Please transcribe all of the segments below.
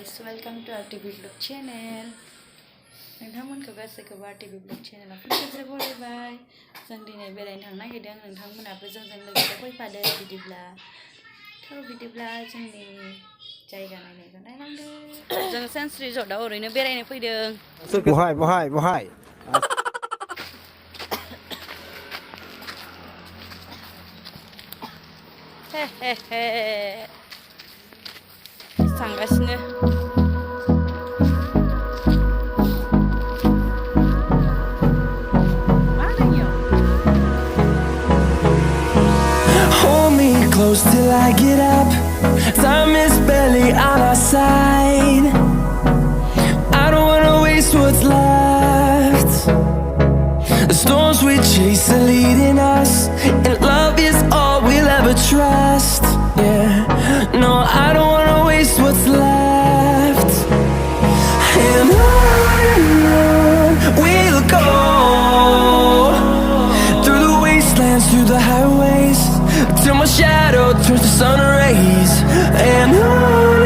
guys, welcome to our TV vlog channel. नोंथांमोनखौ गासैखौबो our TV vlog channel खेबसे बरायबाय जों दिनै बेरायनो थांनो नागिरदों नोंथांमोनाबो जोंजों लोगोसे फैफादो बिदिब्ला जोंनि जायगा नायनायखौ नायलांदो जों सेन्स रिजर्टआव ओरैनो बेरायनो फैदों बहाय थांगासिनो Close till I get up. Time is barely on our side. I don't wanna waste what's left. The storms we chase are leading us, and love is all we'll ever trust. Yeah, no, I don't wanna waste what's left. And on we'll go, through the wastelands, through the highways, till my shadow turns to sun rays. And on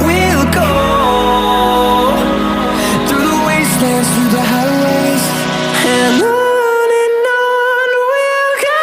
we'll go, through the wastelands, through the highways, and on we'll go.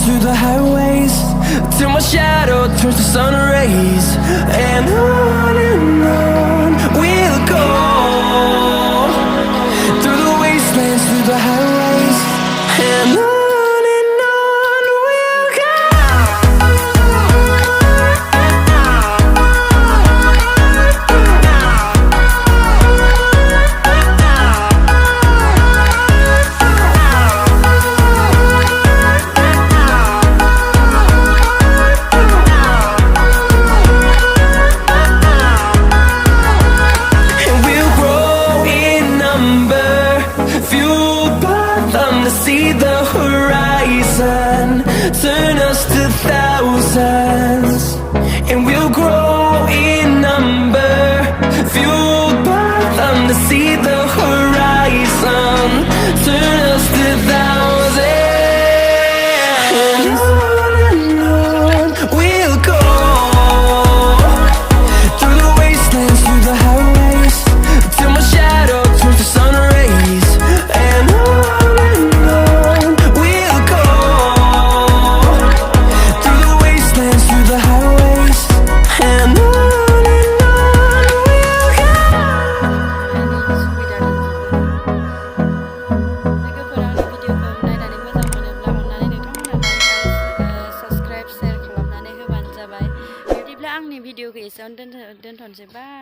Through the highways, till my shadow turns to sun rays. And on we'll go, through the wastelands, through the highways, and on we'll go. See the horizon turn us to thousands, and we'll grow in number, fueled by them to see the horizon turn us to thousands. And on we'll go, through the wastelands, through the highways, till my shadow turns to sun rays. And आंनि भिडिअखौ एसेयावनो दोनथ'नोसै bye